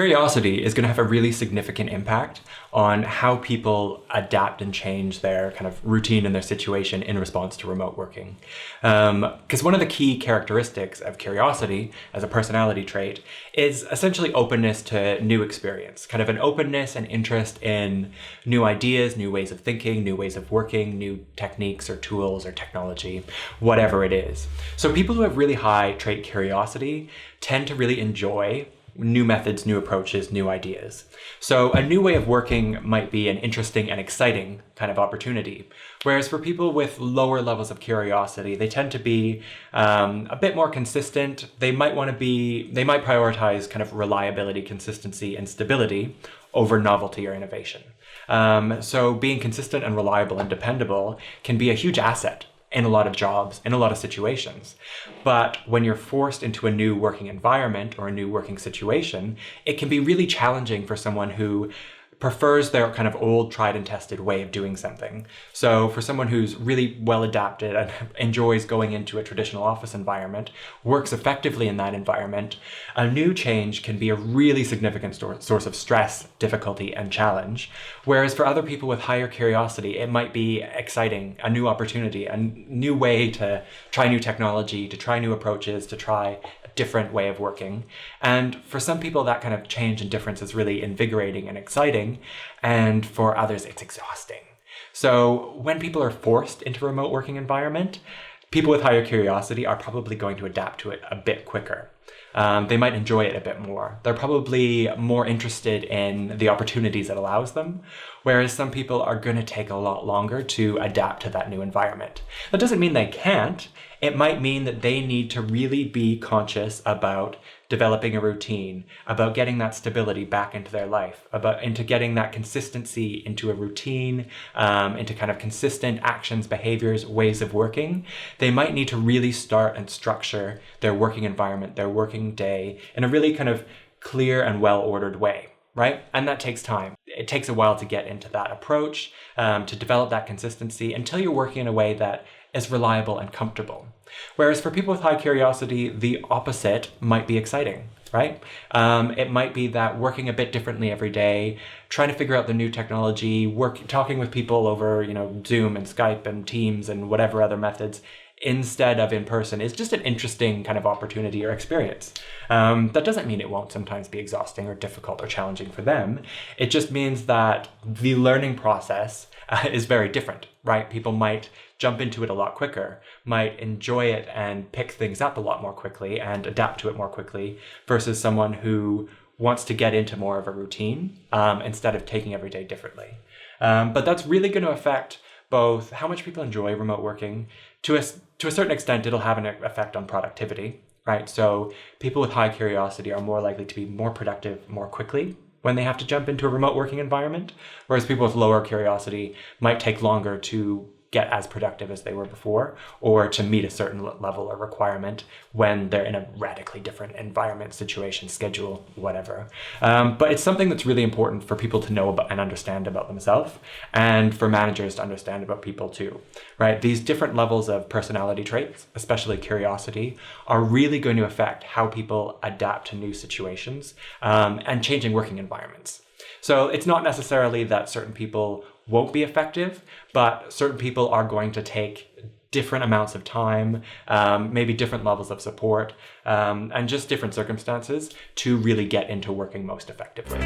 Curiosity is going to have a really significant impact on how people adapt and change their kind of routine and their situation in response to remote working. Because one of the key characteristics of curiosity as a personality trait is essentially openness to new experience, kind of an openness and interest in new ideas, new ways of thinking, new ways of working, new techniques or tools or technology, whatever it is. So people who have really high trait curiosity tend to really enjoy new methods, new approaches, new ideas. So a new way of working might be an interesting and exciting kind of opportunity. Whereas for people with lower levels of curiosity, they tend to be a bit more consistent. They might prioritize kind of reliability, consistency, and stability over novelty or innovation. So being consistent and reliable and dependable can be a huge asset in a lot of jobs, in a lot of situations. But when you're forced into a new working environment or a new working situation, it can be really challenging for someone who prefers their kind of old tried and tested way of doing something. So for someone who's really well adapted and enjoys going into a traditional office environment, works effectively in that environment, a new change can be a really significant source of stress, difficulty, and challenge. Whereas for other people with higher curiosity, it might be exciting, a new opportunity, a new way to try new technology, to try new approaches, to try different way of working. And for some people, that kind of change and difference is really invigorating and exciting. And for others, it's exhausting. So when people are forced into a remote working environment, people with higher curiosity are probably going to adapt to it a bit quicker. They might enjoy it a bit more. They're probably more interested in the opportunities it allows them, whereas some people are going to take a lot longer to adapt to that new environment. That doesn't mean they can't. It might mean that they need to really be conscious about developing a routine, about getting that stability back into their life, into getting that consistency into a routine, into kind of consistent actions, behaviors, ways of working. They might need to really start and structure their working environment, their working day in a really kind of clear and well-ordered way, right? And that takes time. It takes a while to get into that approach, to develop that consistency until you're working in a way that is reliable and comfortable. Whereas for people with high curiosity, the opposite might be exciting, right? It might be that working a bit differently every day, trying to figure out the new technology, talking with people over, Zoom and Skype and Teams and whatever other methods instead of in person is just an interesting kind of opportunity or experience. That doesn't mean it won't sometimes be exhausting or difficult or challenging for them. It just means that the learning process is very different, right? People might jump into it a lot quicker, might enjoy it and pick things up a lot more quickly and adapt to it more quickly versus someone who wants to get into more of a routine instead of taking every day differently. But that's really going to affect both how much people enjoy remote working. To a certain extent, it'll have an effect on productivity, right? So people with high curiosity are more likely to be more productive more quickly when they have to jump into a remote working environment, whereas people with lower curiosity might take longer to get as productive as they were before, or to meet a certain level or requirement when they're in a radically different environment, situation, schedule, whatever. But it's something that's really important for people to know about and understand about themselves, and for managers to understand about people too, right? These different levels of personality traits, especially curiosity, are really going to affect how people adapt to new situations and changing working environments. So it's not necessarily that certain people won't be effective, but certain people are going to take different amounts of time, maybe different levels of support, and just different circumstances to really get into working most effectively.